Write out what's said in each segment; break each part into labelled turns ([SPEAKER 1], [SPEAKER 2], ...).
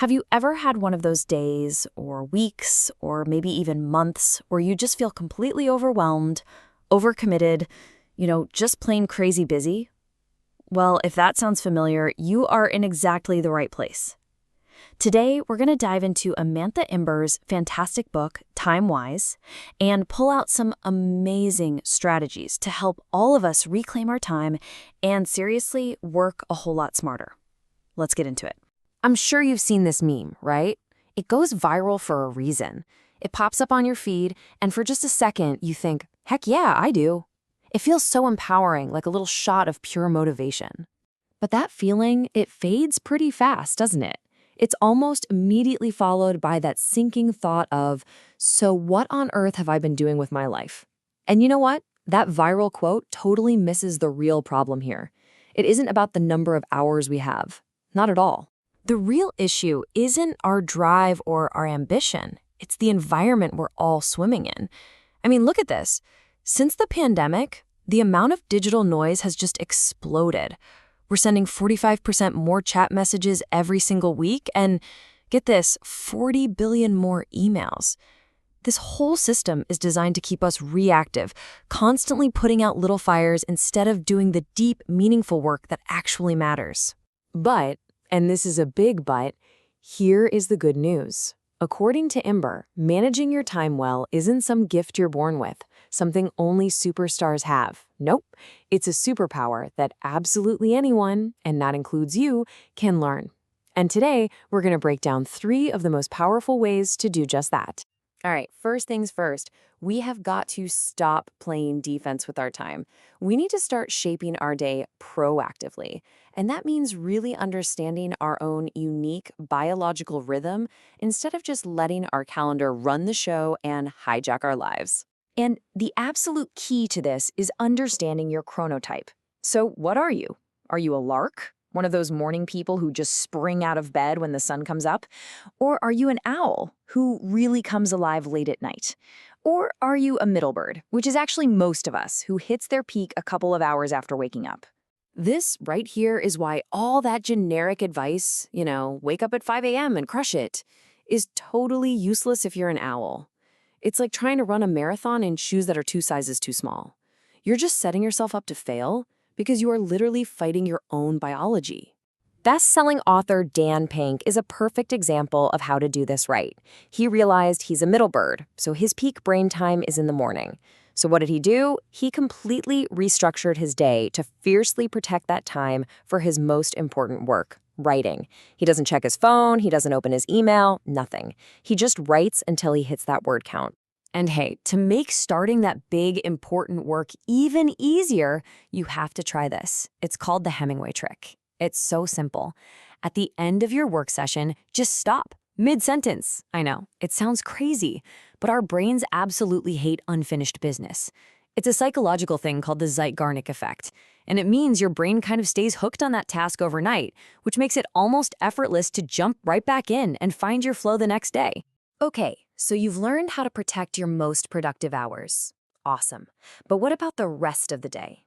[SPEAKER 1] Have you ever had one of those days or weeks or maybe even months where you just feel completely overwhelmed, overcommitted, just plain crazy busy? Well, if that sounds familiar, you are in exactly the right place. Today, we're going to dive into Amantha Imber's fantastic book, Time Wise, and pull out some amazing strategies to help all of us reclaim our time and seriously work a whole lot smarter. Let's get into it.
[SPEAKER 2] I'm sure you've seen this meme, right? It goes viral for a reason. It pops up on your feed, and for just a second, you think, heck yeah, I do. It feels so empowering, like a little shot of pure motivation. But that feeling, it fades pretty fast, doesn't it? It's almost immediately followed by that sinking thought of, so what on earth have I been doing with my life? And you know what? That viral quote totally misses the real problem here. It isn't about the number of hours we have. Not at all. The real issue isn't our drive or our ambition. It's the environment we're all swimming in. I mean, look at this. Since the pandemic, the amount of digital noise has just exploded. We're sending 45% more chat messages every single week and, get this, 40 billion more emails. This whole system is designed to keep us reactive, constantly putting out little fires instead of doing the deep, meaningful work that actually matters. But, and this is a big but, here is the good news. According to Imber, managing your time well isn't some gift you're born with, something only superstars have. Nope, it's a superpower that absolutely anyone, and that includes you, can learn. And today, we're going to break down 3 of the most powerful ways to do just that. All right, first things first, we have got to stop playing defense with our time. We need to start shaping our day proactively. And that means really understanding our own unique biological rhythm instead of just letting our calendar run the show and hijack our lives. And the absolute key to this is understanding your chronotype. So what are you? Are you a lark? One of those morning people who just spring out of bed when the sun comes up? Or are you an owl who really comes alive late at night? Or are you a middle bird, which is actually most of us, who hits their peak a couple of hours after waking up? This right here is why all that generic advice, wake up at 5 a.m. and crush it, is totally useless if you're an owl. It's like trying to run a marathon in shoes that are 2 sizes too small. You're just setting yourself up to fail because you are literally fighting your own biology. Best-selling author Dan Pink is a perfect example of how to do this right. He realized he's a middle bird, so his peak brain time is in the morning. So what did he do? He completely restructured his day to fiercely protect that time for his most important work, writing. He doesn't check his phone, he doesn't open his email, nothing. He just writes until he hits that word count. And hey, to make starting that big, important work even easier, you have to try this. It's called the Hemingway trick. It's so simple. At the end of your work session, just stop, mid-sentence. I know, it sounds crazy, but our brains absolutely hate unfinished business. It's a psychological thing called the Zeigarnik effect, and it means your brain kind of stays hooked on that task overnight, which makes it almost effortless to jump right back in and find your flow the next day. Okay, so you've learned how to protect your most productive hours. Awesome. But what about the rest of the day?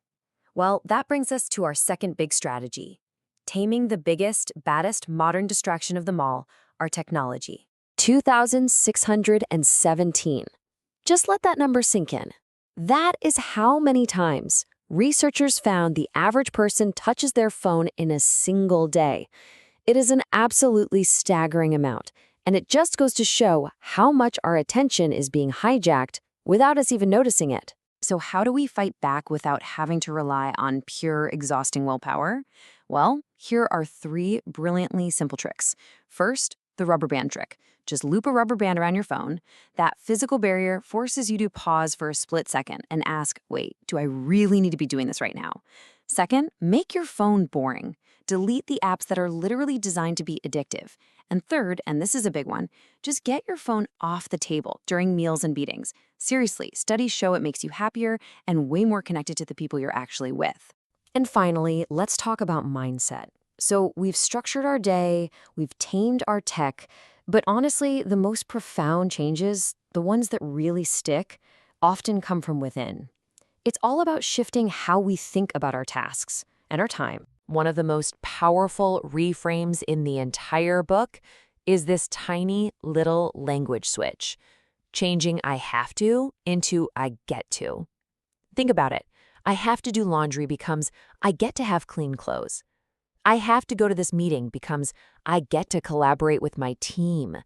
[SPEAKER 2] Well, that brings us to our second big strategy. Taming the biggest, baddest modern distraction of them all, our technology. 2,617. Just let that number sink in. That is how many times researchers found the average person touches their phone in a single day. It is an absolutely staggering amount, and it just goes to show how much our attention is being hijacked without us even noticing it. So how do we fight back without having to rely on pure, exhausting willpower? Well, here are 3 brilliantly simple tricks. First, the rubber band trick. Just loop a rubber band around your phone. That physical barrier forces you to pause for a split second and ask, wait, do I really need to be doing this right now? Second, make your phone boring. Delete the apps that are literally designed to be addictive. And third, and this is a big one, just get your phone off the table during meals and meetings. Seriously, studies show it makes you happier and way more connected to the people you're actually with. And finally, let's talk about mindset. So we've structured our day, we've tamed our tech, but honestly, the most profound changes, the ones that really stick, often come from within. It's all about shifting how we think about our tasks and our time. One of the most powerful reframes in the entire book is this tiny little language switch, changing I have to into I get to. Think about it. I have to do laundry becomes I get to have clean clothes. I have to go to this meeting becomes I get to collaborate with my team.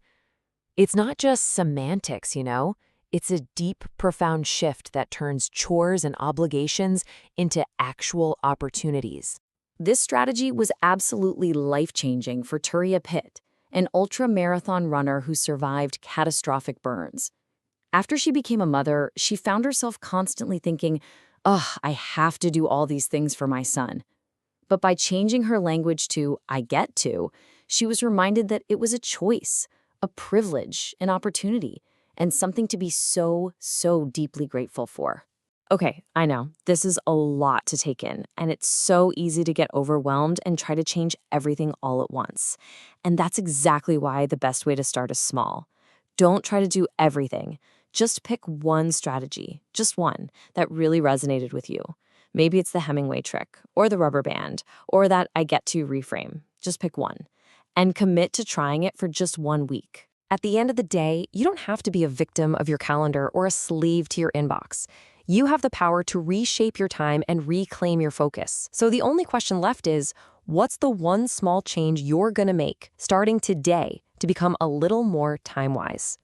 [SPEAKER 2] It's not just semantics, you know? It's a deep, profound shift that turns chores and obligations into actual opportunities.
[SPEAKER 1] This strategy was absolutely life-changing for Turia Pitt, an ultra-marathon runner who survived catastrophic burns. After she became a mother, she found herself constantly thinking, ugh, I have to do all these things for my son. But by changing her language to I get to, she was reminded that it was a choice, a privilege, an opportunity, and something to be so, so deeply grateful for. Okay, I know, this is a lot to take in, and it's so easy to get overwhelmed and try to change everything all at once. And that's exactly why the best way to start is small. Don't try to do everything. Just pick one strategy, just one, that really resonated with you. Maybe it's the Hemingway trick, or the rubber band, or that I get to reframe. Just pick one. And commit to trying it for just 1 week.
[SPEAKER 2] At the end of the day, you don't have to be a victim of your calendar or a slave to your inbox. You have the power to reshape your time and reclaim your focus. So the only question left is, what's the one small change you're going to make starting today to become a little more time-wise?